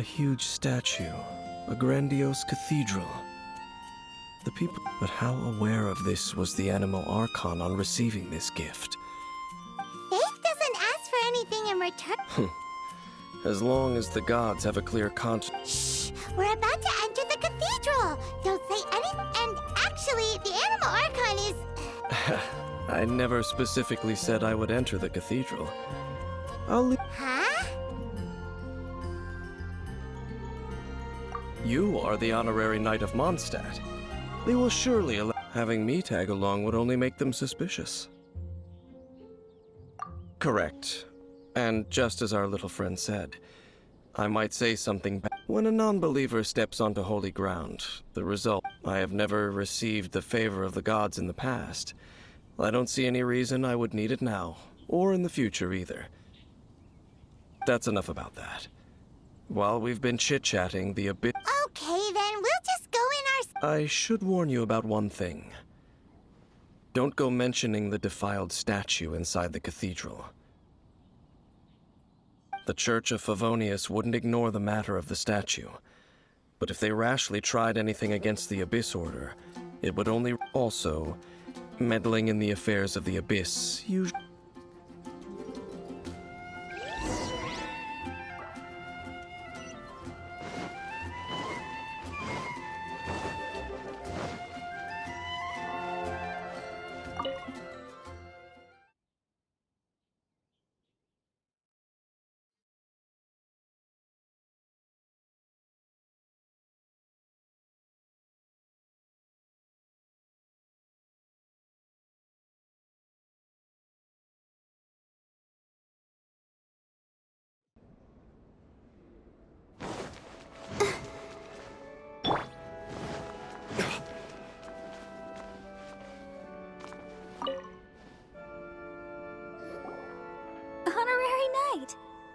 A huge statue, a grandiose cathedral. The people... But how aware of this was the animal archon on receiving this gift? Faith doesn't ask for anything in return. As long as the gods have a clear conscience. Shh! We're about to enter the cathedral! Don't say anything. And actually, the animal archon is... I never specifically said I would enter the cathedral. I'll leave... Huh? You are the honorary knight of Mondstadt. They will surely allow... Having me tag along would only make them suspicious. Correct. And just as our little friend said, I might say something bad. When a non-believer steps onto holy ground, the result... I have never received the favor of the gods in the past. I don't see any reason I would need it now, or in the future either. That's enough about that. While we've been chit-chatting, the abyss... Okay, then we'll just go in our... I should warn you about one thing. Don't go mentioning the defiled statue inside the cathedral. The Church of Favonius wouldn't ignore the matter of the statue. But if they rashly tried anything against the Abyss Order, it would only... Also, meddling in the affairs of the Abyss usually...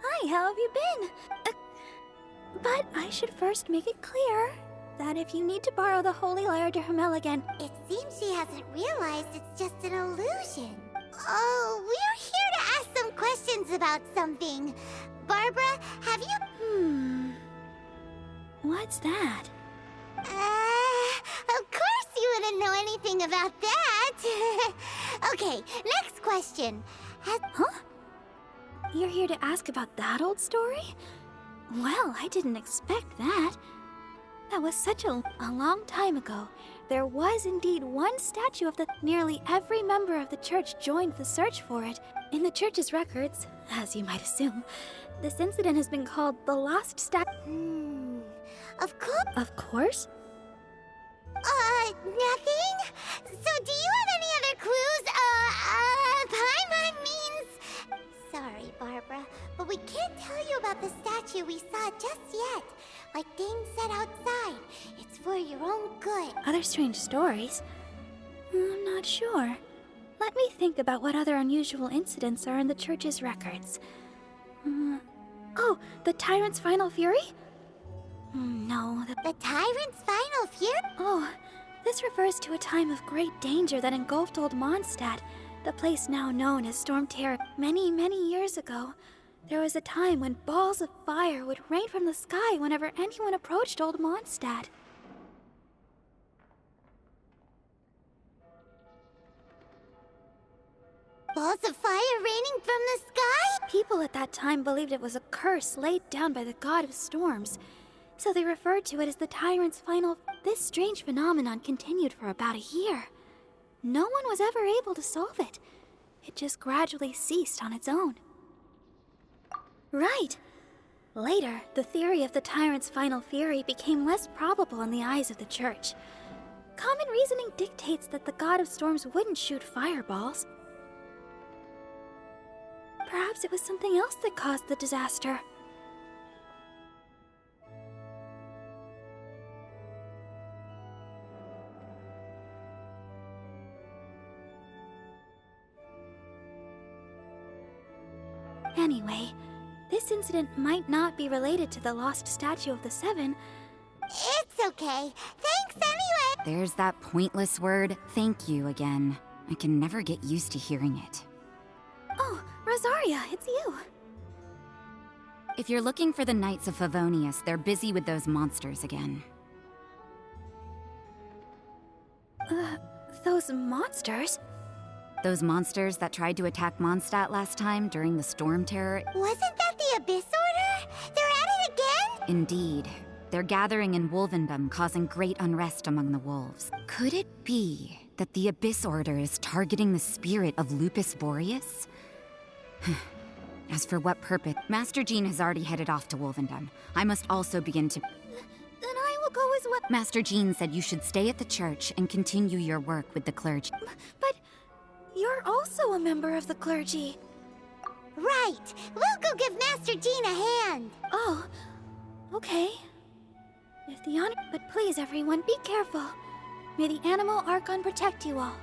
Hi, how have you been? But I should first make it clear that if you need to borrow the Holy Lyre to Hermel again... It seems she hasn't realized it's just an illusion. Oh, we're here to ask some questions about something. Barbara, have you... What's that? Of course you wouldn't know anything about that. Okay, next question. Huh? You're here to ask about that old story? Well, I didn't expect that. That was such a long time ago. There was indeed one statue of the... Nearly every member of the church joined the search for it. In the church's records, as you might assume, this incident has been called the Lost Statue. Of course. Of course? Nothing? So do you have any other clues? Paimon means... Sorry, Barbara, but we can't tell you about the statue we saw just yet. Like Dane said outside, it's for your own good. Other strange stories? I'm not sure. Let me think about what other unusual incidents are in the church's records. Oh, the Tyrant's Final Fury? No, The Tyrant's Final Fury? Oh, this refers to a time of great danger that engulfed old Mondstadt, the place now known as Storm Terror. Many, many years ago, there was a time when balls of fire would rain from the sky whenever anyone approached old Mondstadt. Balls of fire raining from the sky? People at that time believed it was a curse laid down by the god of storms, so they referred to it as the Tyrant's Final... This strange phenomenon continued for about a year. No one was ever able to solve it. It just gradually ceased on its own. Right. Later, the theory of the Tyrant's Final Fury became less probable in the eyes of the church. Common reasoning dictates that the god of storms wouldn't shoot fireballs. Perhaps it was something else that caused the disaster. Anyway, this incident might not be related to the lost statue of the Seven. It's okay. Thanks anyway. There's that pointless word, thank you, again. I can never get used to hearing it. Oh, Rosaria, it's you. If you're looking for the Knights of Favonius, they're busy with those monsters again. Those monsters? Those monsters that tried to attack Mondstadt last time during the Storm Terror? Wasn't that the Abyss Order? They're at it again? Indeed. They're gathering in Wolvendom, causing great unrest among the wolves. Could it be that the Abyss Order is targeting the spirit of Lupus Boreas? As for what purpose, Master Jean has already headed off to Wolvendom. I must also begin to... Then I will go as well. Master Jean said you should stay at the church and continue your work with the clergy. But you're also a member of the clergy. Right. We'll go give Master Jean a hand. Oh, okay. If the honor... But please, everyone, be careful. May the animal Archon protect you all.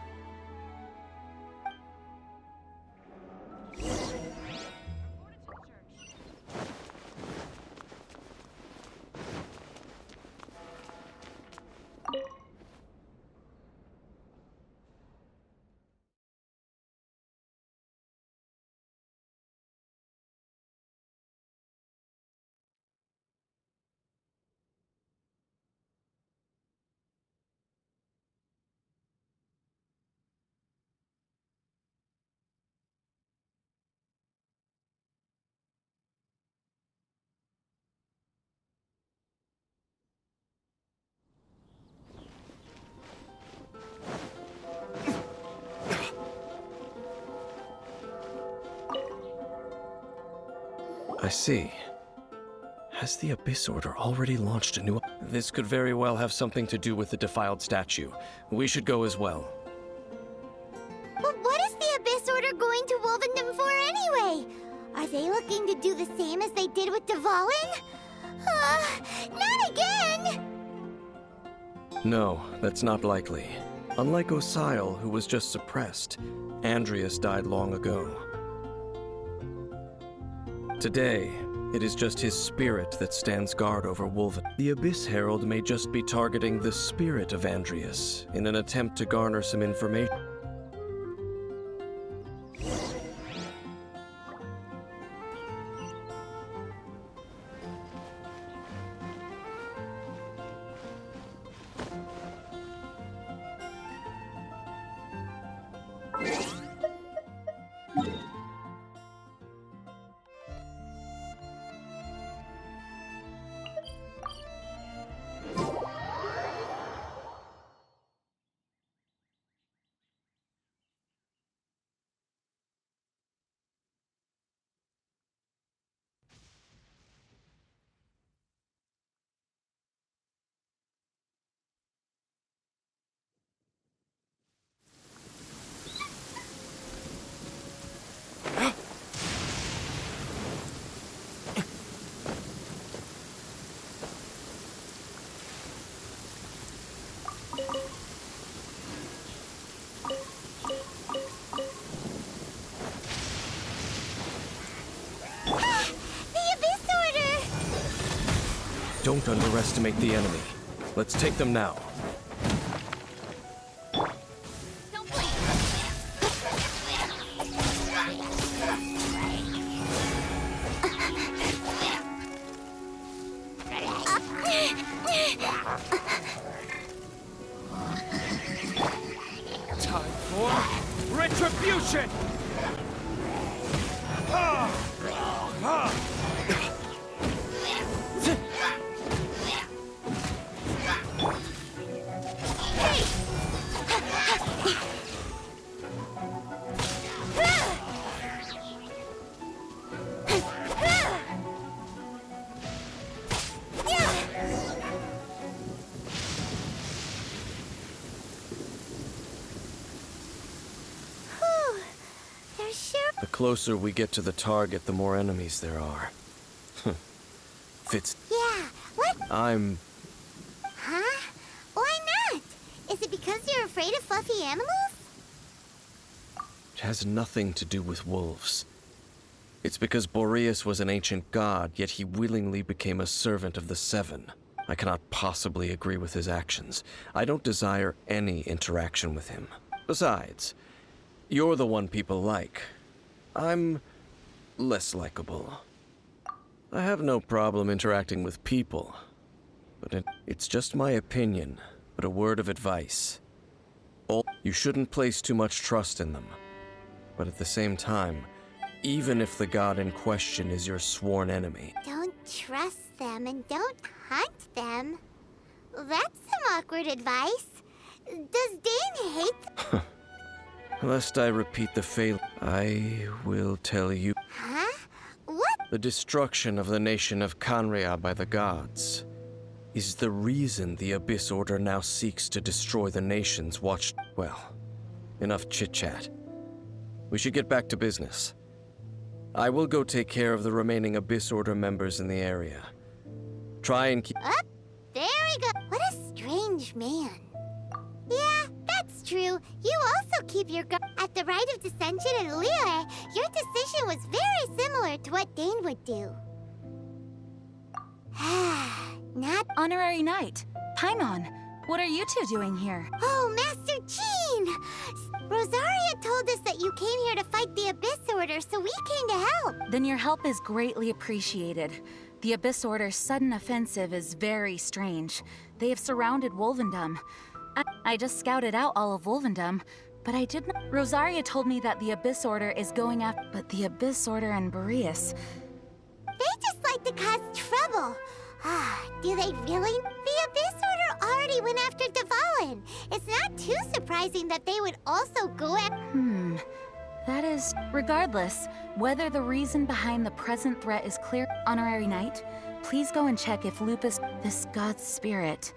I see. Has the Abyss Order already launched a new... This could very well have something to do with the defiled statue. We should go as well. But what is the Abyss Order going to Wolvendom for anyway? Are they looking to do the same as they did with Dvalin? Not again! No, that's not likely. Unlike Osile, who was just suppressed, Andreas died long ago. Today, it is just his spirit that stands guard over Wolven. The Abyss Herald may just be targeting the spirit of Andreas in an attempt to garner some information. Don't underestimate the enemy. Let's take them now. Time for retribution! The closer we get to the target, the more enemies there are. Fits. Yeah, what? Huh? Why not? Is it because you're afraid of fluffy animals? It has nothing to do with wolves. It's because Boreas was an ancient god, yet he willingly became a servant of the Seven. I cannot possibly agree with his actions. I don't desire any interaction with him. Besides, you're the one people like. I'm less likable. I have no problem interacting with people, but it's just my opinion, but a word of advice. You shouldn't place too much trust in them, but at the same time, even if the god in question is your sworn enemy. Don't trust them and don't hunt them. That's some awkward advice. Does Dane hate them? Lest I repeat the fail, I will tell you. Huh? What? The destruction of the nation of Canria by the gods is the reason the Abyss Order now seeks to destroy the nations watched. Well, enough chit-chat. We should get back to business. I will go take care of the remaining Abyss Order members in the area. Try and keep... Up! There we go! What a strange man. Yeah, that's true. You also keep your guard. At the Rite of Dissension in Liyue, your decision was very similar to what Dane would do. Not... Honorary Knight, Paimon, what are you two doing here? Oh, Master Jean! Rosaria told us that you came here to fight the Abyss Order, so we came to help. Then your help is greatly appreciated. The Abyss Order's sudden offensive is very strange. They have surrounded Wolvendom. I just scouted out all of Wolvendom, but I did not... Rosaria told me that the Abyss Order is going after... But the Abyss Order and Boreas... They just like to cause trouble. Do they really? The Abyss Order already went after Dvalin. It's not too surprising that they would also go at... That is... Regardless, whether the reason behind the present threat is clear, Honorary Knight, please go and check if Lupus... This god's spirit...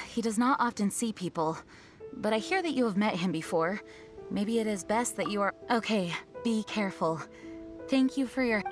He does not often see people, but I hear that you have met him before. Maybe it is best that you are... Okay, be careful. Thank you for your...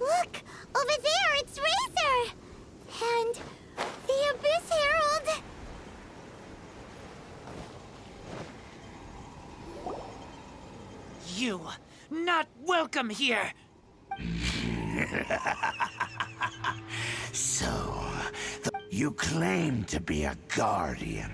Look! Over there, it's Razor! And the Abyss Herald! You, not welcome here! So, you claim to be a guardian,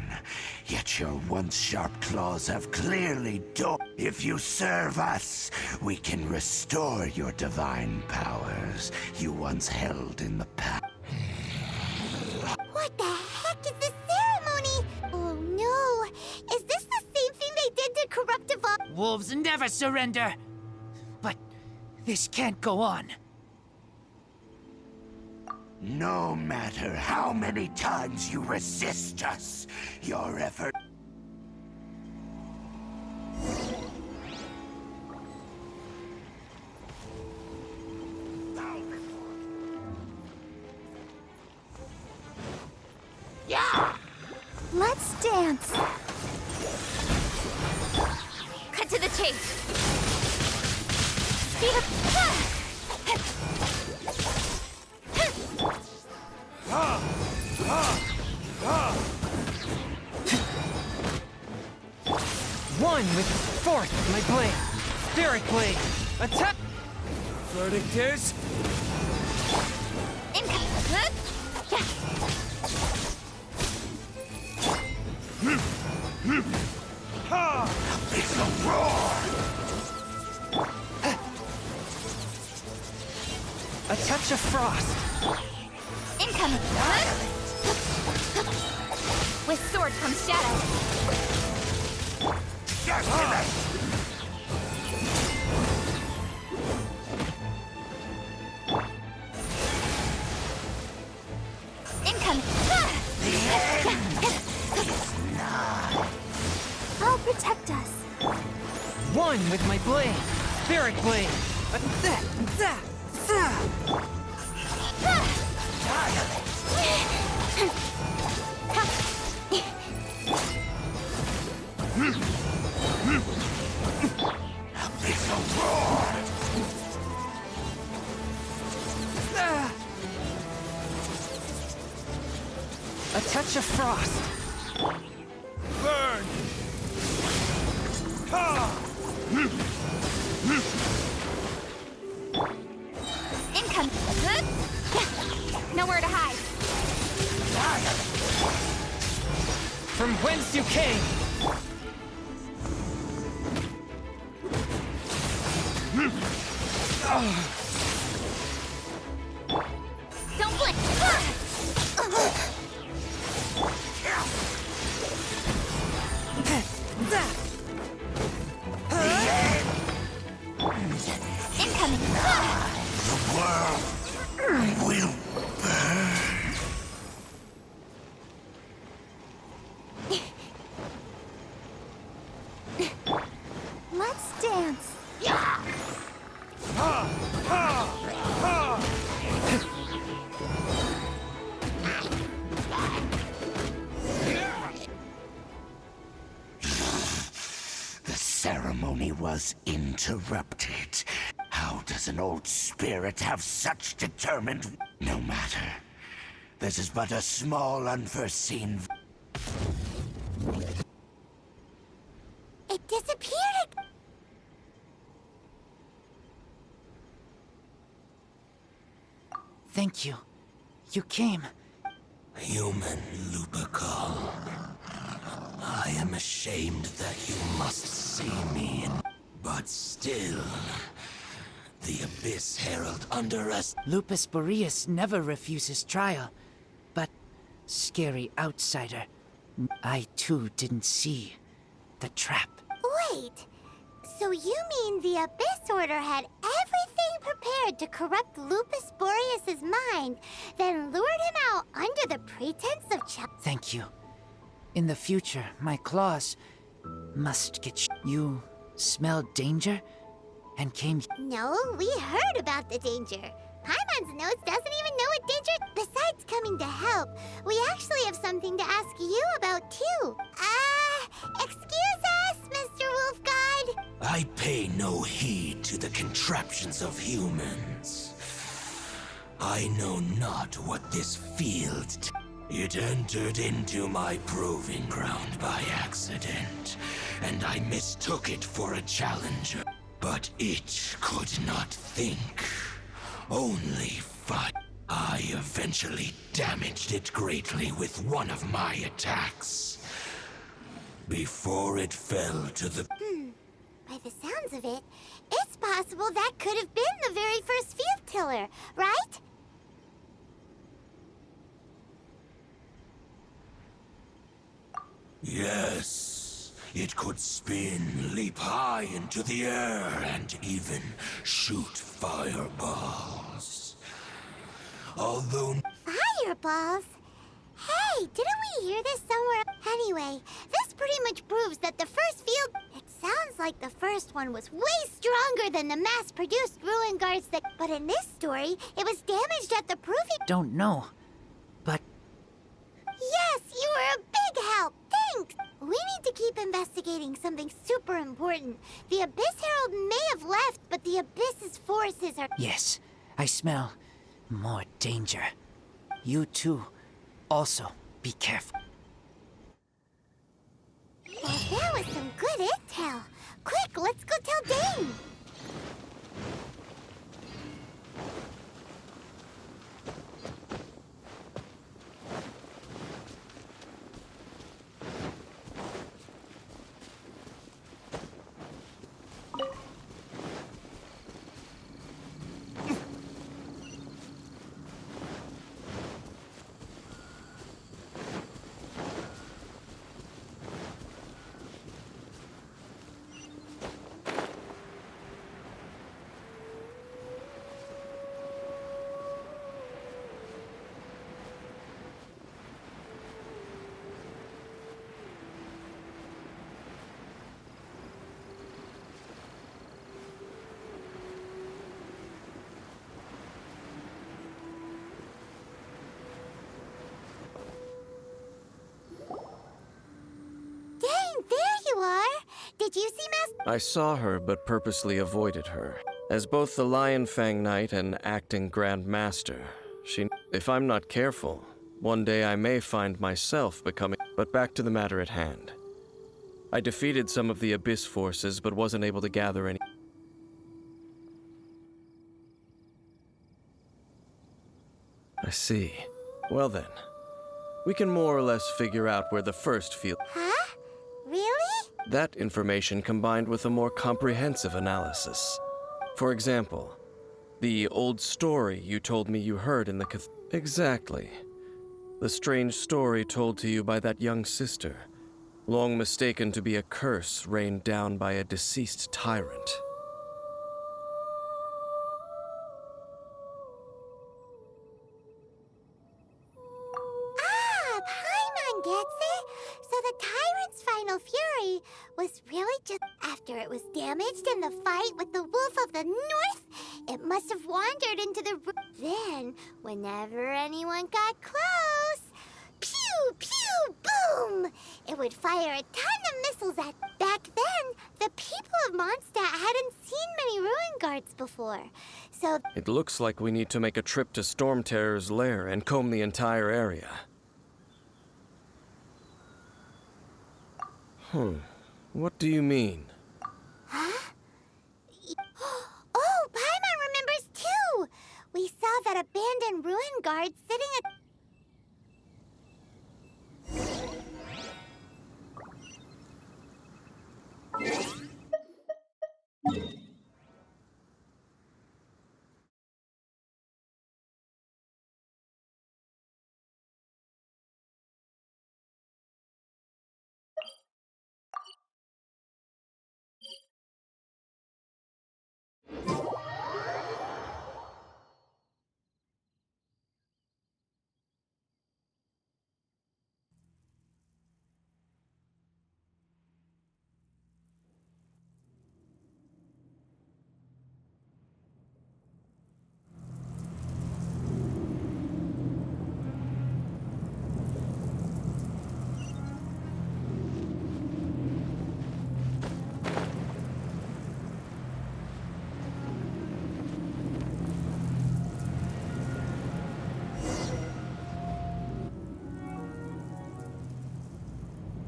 yet your once sharp claws have clearly done. If you serve us, we can restore your divine powers you once held in the past. What the heck is this ceremony? Oh no! Is this the same thing they did to corrupt Dvalin? Wolves never surrender! But this can't go on. No matter how many times you resist us, your effort... Let's dance. Cut to the chase! Speed up. One with fourth, my blade. Spirit blade. Attack! Verdict is... It's a roar! touch of frost. Incoming! With sword comes shadow. Incoming! I'll protect us. One with my blade. Spirit blade. A touch of frost. Burn! Incoming! Nowhere to hide. From whence you came. Don't blink! Incoming! The world will burn. Let's dance. The ceremony was interrupted. How does an old spirit have such determined... No matter. This is but a small unforeseen... It disappeared. Thank you. You came. Human Lupercal. I am ashamed that you must see me, but still, the Abyss Herald Lupus Boreas never refuses trial, but scary outsider. I too didn't see the trap. Wait, so you mean the Abyss Order had everything prepared to corrupt Lupus Boreas' mind, then lured him out under the pretense of Thank you. In the future, my claws must get You smelled danger and came... No, we heard about the danger. Paimon's nose doesn't even know what danger... Besides coming to help, we actually have something to ask you about, too. Excuse us, Mr. Wolf God. I pay no heed to the contraptions of humans. I know not what this field... It entered into my proving ground by accident, and I mistook it for a challenger. But it could not think, only fight. I eventually damaged it greatly with one of my attacks. Before it fell to the... By the sounds of it, it's possible that could have been the very first field tiller, right? Yes, it could spin, leap high into the air, and even shoot fireballs. Although... Fireballs? Hey, didn't we hear this somewhere? Anyway, this pretty much proves that the first field... It sounds like the first one was way stronger than the mass-produced ruin guards that... But in this story, it was damaged at the proving... Don't know, but... Yes, you were a big help! Thanks! We need to keep investigating something super important. The Abyss Herald may have left, but the Abyss's forces are... Yes, I smell more danger. You too. Also, be careful. Well, that was some good intel. Quick, let's go tell Dane! Did you see Master? I saw her, but purposely avoided her. As both the Lion Fang Knight and acting Grand Master, if I'm not careful, one day I may find myself becoming... But back to the matter at hand. I defeated some of the Abyss forces, but wasn't able to gather any... I see. Well then, we can more or less figure out where the first field... Huh? Really? That information combined with a more comprehensive analysis. For example, the old story you told me you heard in the Exactly. The strange story told to you by that young sister, long mistaken to be a curse rained down by a deceased tyrant. Paimon gets it. So the tyrant's final fury was really just after it was damaged in the fight with the Wolf of the North. It must have wandered into the... Then, whenever anyone got close, pew, pew, boom! It would fire a ton of missiles at... Back then, the people of Mondstadt hadn't seen many ruin guards before. So... It looks like we need to make a trip to Storm Terror's lair and comb the entire area. What do you mean? Huh? Oh, Paimon remembers too! We saw that abandoned ruin guard sitting at...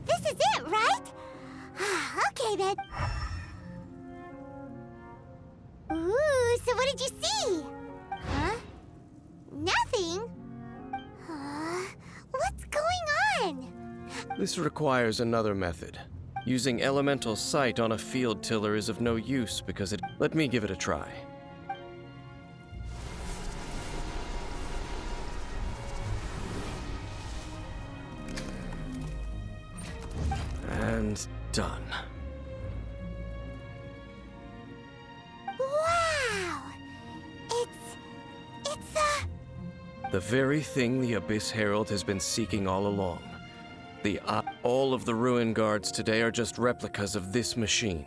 This is it, right? Okay, then. Ooh, so what did you see? Huh? Nothing? What's going on? This requires another method. Using elemental sight on a field tiller is of no use because it... Let me give it a try. And done. Wow! It's The very thing the Abyss Herald has been seeking all along. All of the ruin guards today are just replicas of this machine.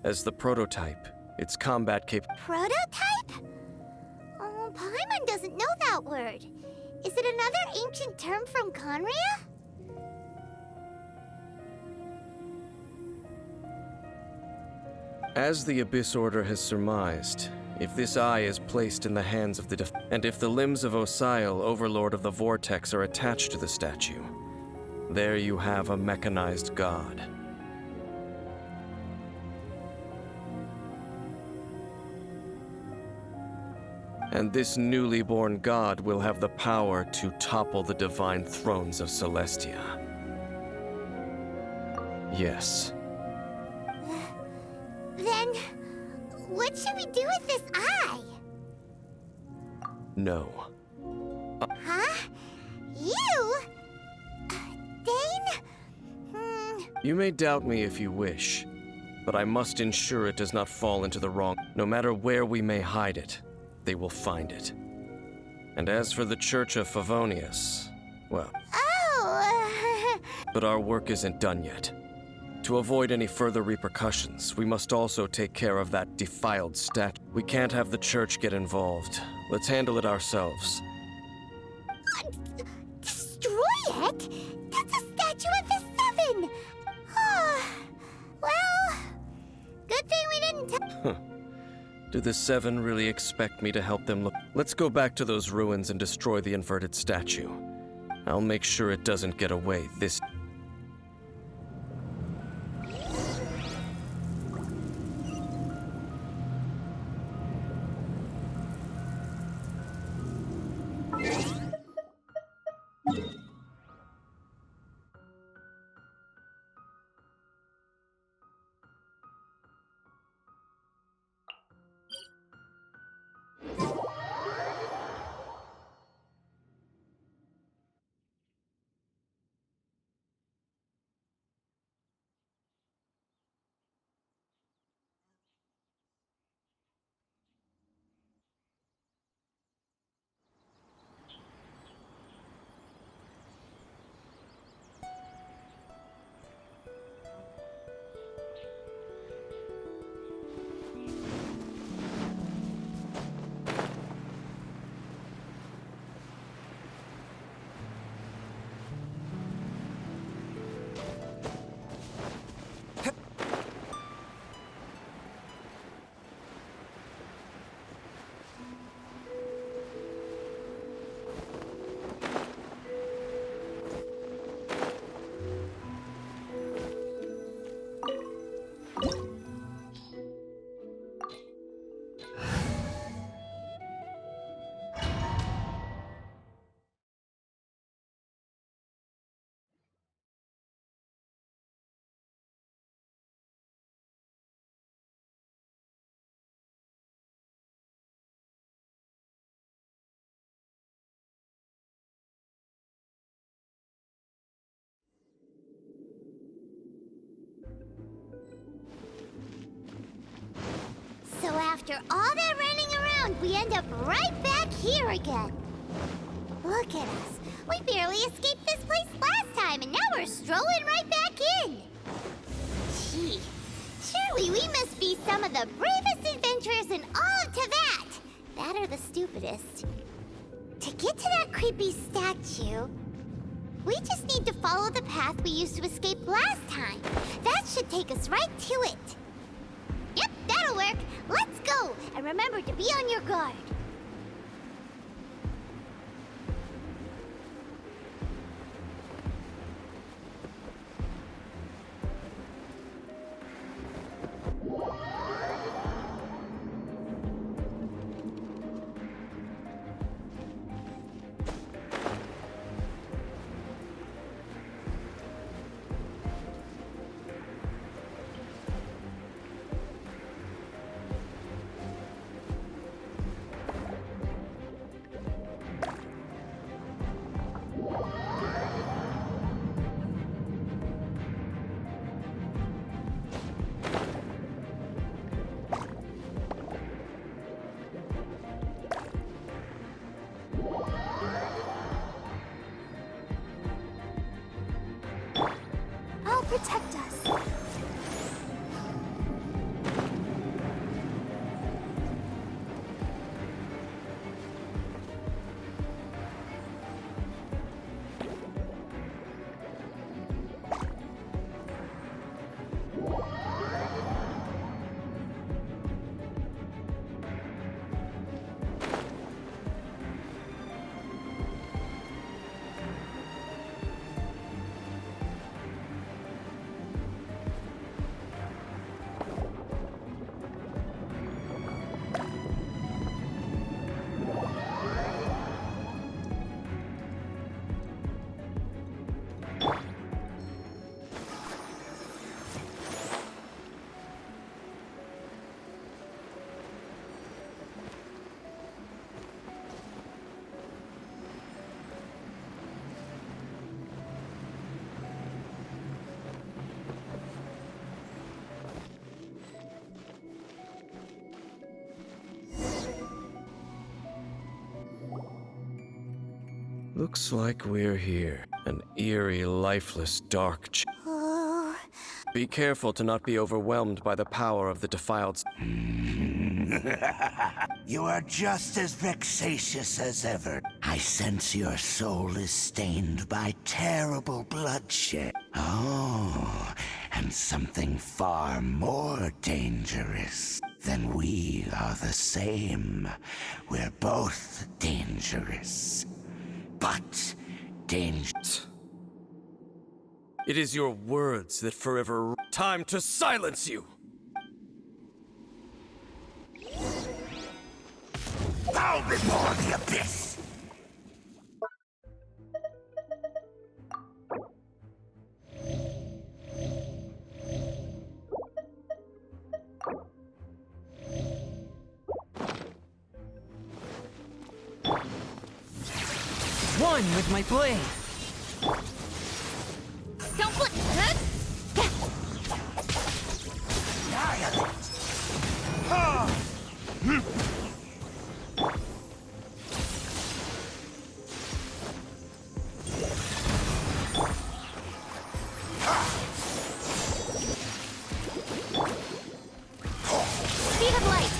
As the prototype, its combat Prototype? Oh, Paimon doesn't know that word. Is it another ancient term from Conria? As the Abyss Order has surmised, if this eye is placed in the hands of and if the limbs of Osial, Overlord of the Vortex, are attached to the statue, there you have a mechanized god. And this newly born god will have the power to topple the divine thrones of Celestia. Yes. Then, what should we do with this eye? No. Huh? You? Dane? You may doubt me if you wish, but I must ensure it does not fall into the wrong... No matter where we may hide it, they will find it. And as for the Church of Favonius, well... Oh! But our work isn't done yet. To avoid any further repercussions, we must also take care of that defiled statue. We can't have the church get involved. Let's handle it ourselves. Destroy it? That's a statue of the Seven! Oh, well, Do the Seven really expect me to help them look? Let's go back to those ruins and destroy the inverted statue. I'll make sure it doesn't get away this. So after all that running around, we end up right back here again. Look at us. We barely escaped this place last time, and now we're strolling right back in. Gee, surely we must be some of the bravest adventurers in all of Teyvat. That or the stupidest. To get to that creepy statue, we just need to follow the path we used to escape last time. That should take us right to it. Yep, that'll work. Let's go, and remember to be on your guard. Protect us. Looks like we're here. An eerie, lifeless, dark Oh, Be careful to not be overwhelmed by the power of the defiled. You are just as vexatious as ever. I sense your soul is stained by terrible bloodshed. Oh, and something far more dangerous. Then we are the same. We're both dangerous. But dangerous. It is your words that forever... Time to silence you! Bow before the abyss! One with my blade. Don't flip! Speed of light!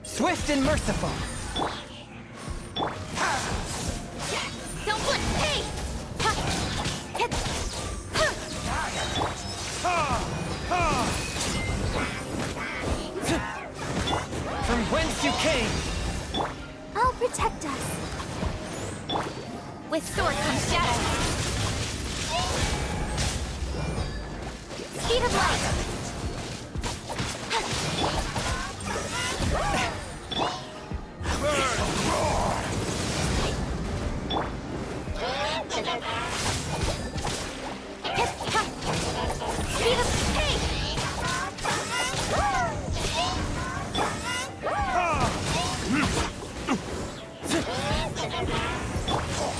Swift and merciful. Don't flip! Hey! From whence you came. I'll protect us. With sword comes shadow. Speed of light! Speed of... Hey!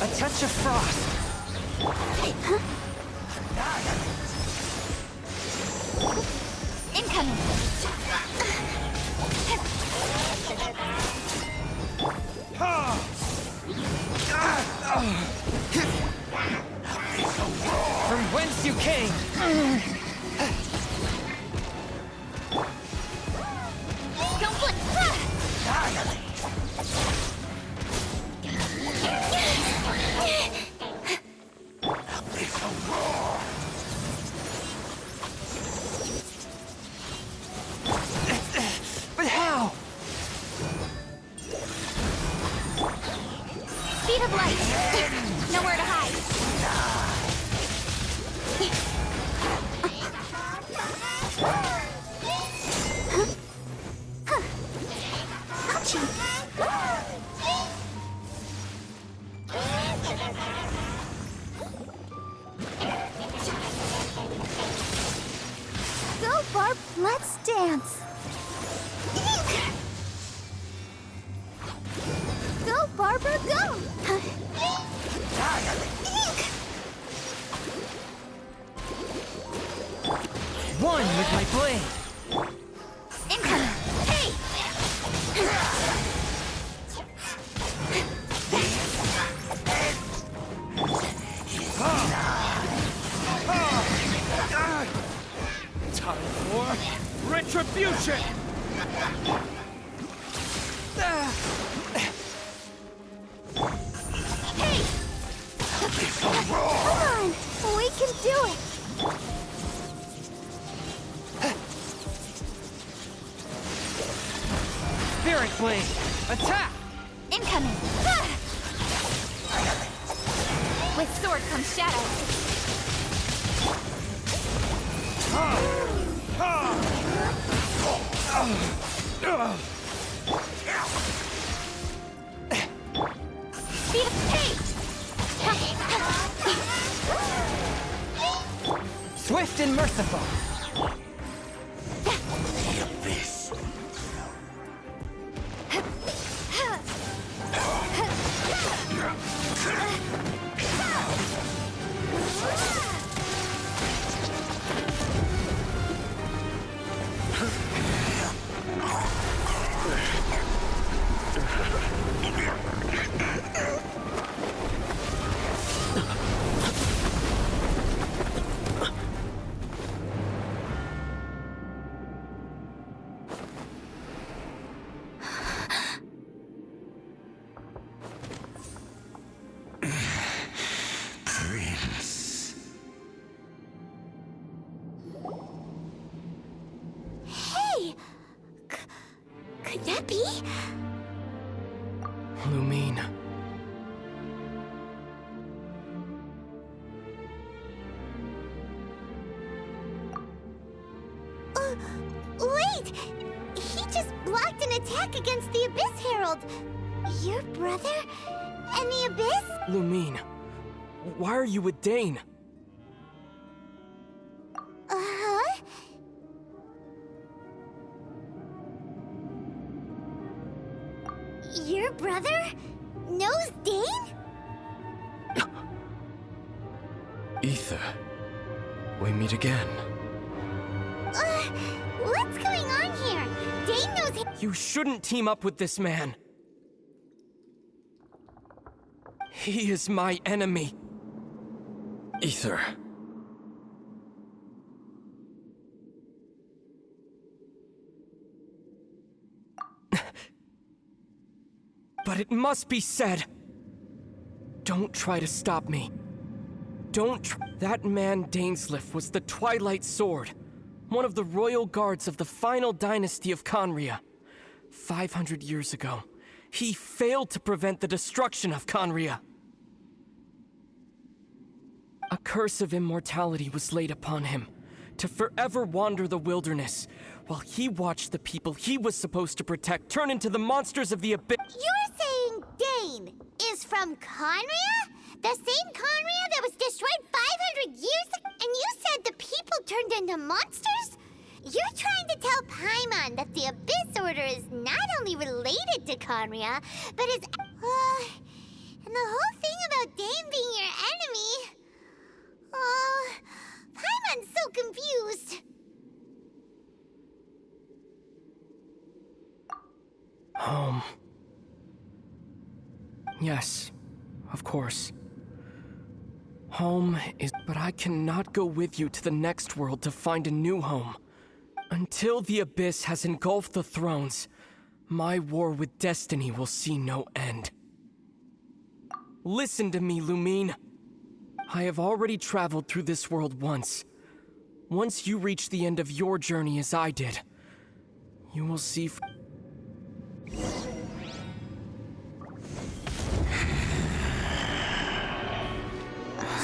A touch of frost. Incoming! From whence you came. Don't flip! But how? Speed of light! Nowhere to hide! Go, Barb, let's dance. Go, Barbara, go! One with my blade. Incoming! Hey! Time for retribution. Hey! Come on, we can do it. Spirit blade. Attack. Incoming! Ah! With sword comes shadow. Speed of pace! Swift and merciful. The abyss. be? Lumen. Wait! He just blocked an attack against the Abyss Herald! Your brother? And the Abyss? Lumen, why are you with Dane? Uh-huh? Your brother knows Dane? Ither, we meet again. What's going on here? Dane knows him. You shouldn't team up with this man. He is my enemy. Ither. But it must be said. Don't try to stop me. That man Dainsleif was the Twilight Sword, one of the royal guards of the final dynasty of Conria. 500 years ago, he failed to prevent the destruction of Conria. A curse of immortality was laid upon him, to forever wander the wilderness, while he watched the people he was supposed to protect turn into the monsters of the abyss. You're saying Dane is from Conria? The same Conria that was destroyed 500 years ago? And you said the people turned into monsters? You're trying to tell Paimon that the Abyss Order is not only related to Conria, but is... and the whole thing about Dane being your enemy... Paimon's so confused. Home. Yes, of course. Home is... But I cannot go with you to the next world to find a new home. Until the Abyss has engulfed the thrones, my war with destiny will see no end. Listen to me, Lumen. I have already traveled through this world once. Once you reach the end of your journey as I did, you will see...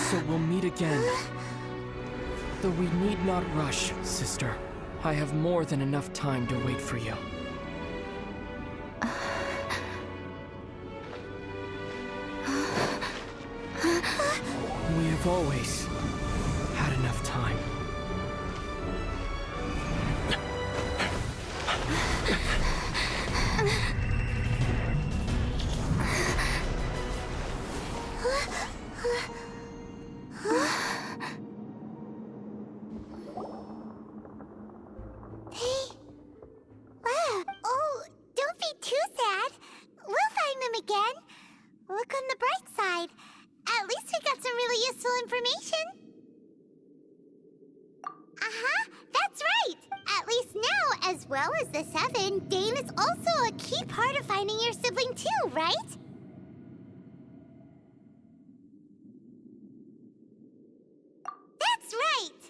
So we'll meet again. Though we need not rush, sister. I have more than enough time to wait for you. We have always had enough time. Don't be too sad. We'll find them again. Look on the bright side. At least we got some really useful information. That's right. At least now, as well as the Seven, Dane is also a key part of finding your sibling too, right? That's right.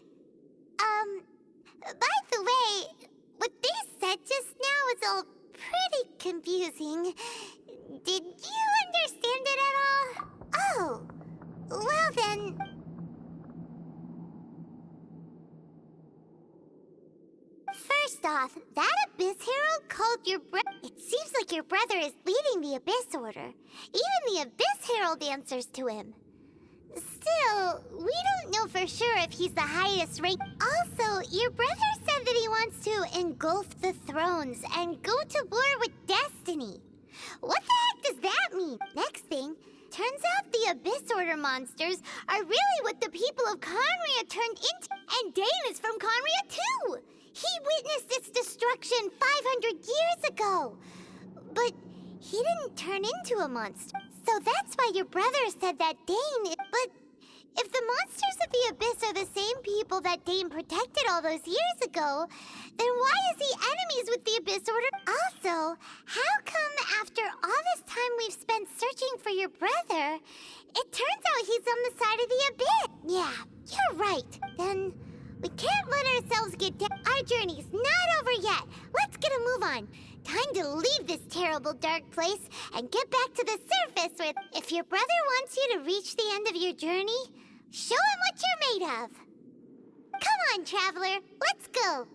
By the way, what they said just now is all pretty confusing. Did you understand it at all? Oh, well then... First off, that Abyss Herald called your It seems like your brother is leading the Abyss Order. Even the Abyss Herald answers to him. Still, we don't know for sure if he's the highest rank. Also, your brother said that he wants to engulf the thrones and go to war with destiny. What the heck does that mean? Next thing, turns out the Abyss Order monsters are really what the people of Conria turned into. And Dane is from Conria too! He witnessed its destruction 500 years ago. But he didn't turn into a monster. So that's why your brother said that Dane... But if the monsters of the Abyss are the same people that Dane protected all those years ago, then why is he enemies with the Abyss Order? Also, how come after all this time we've spent searching for your brother, it turns out he's on the side of the Abyss? Yeah, you're right. Then we can't let ourselves get down. Our journey's not over yet. Let's get a move on. Time to leave leave this terrible dark place and get back to the surface where if your brother wants you to reach the end of your journey, show him what you're made of. Come on, traveler, let's go.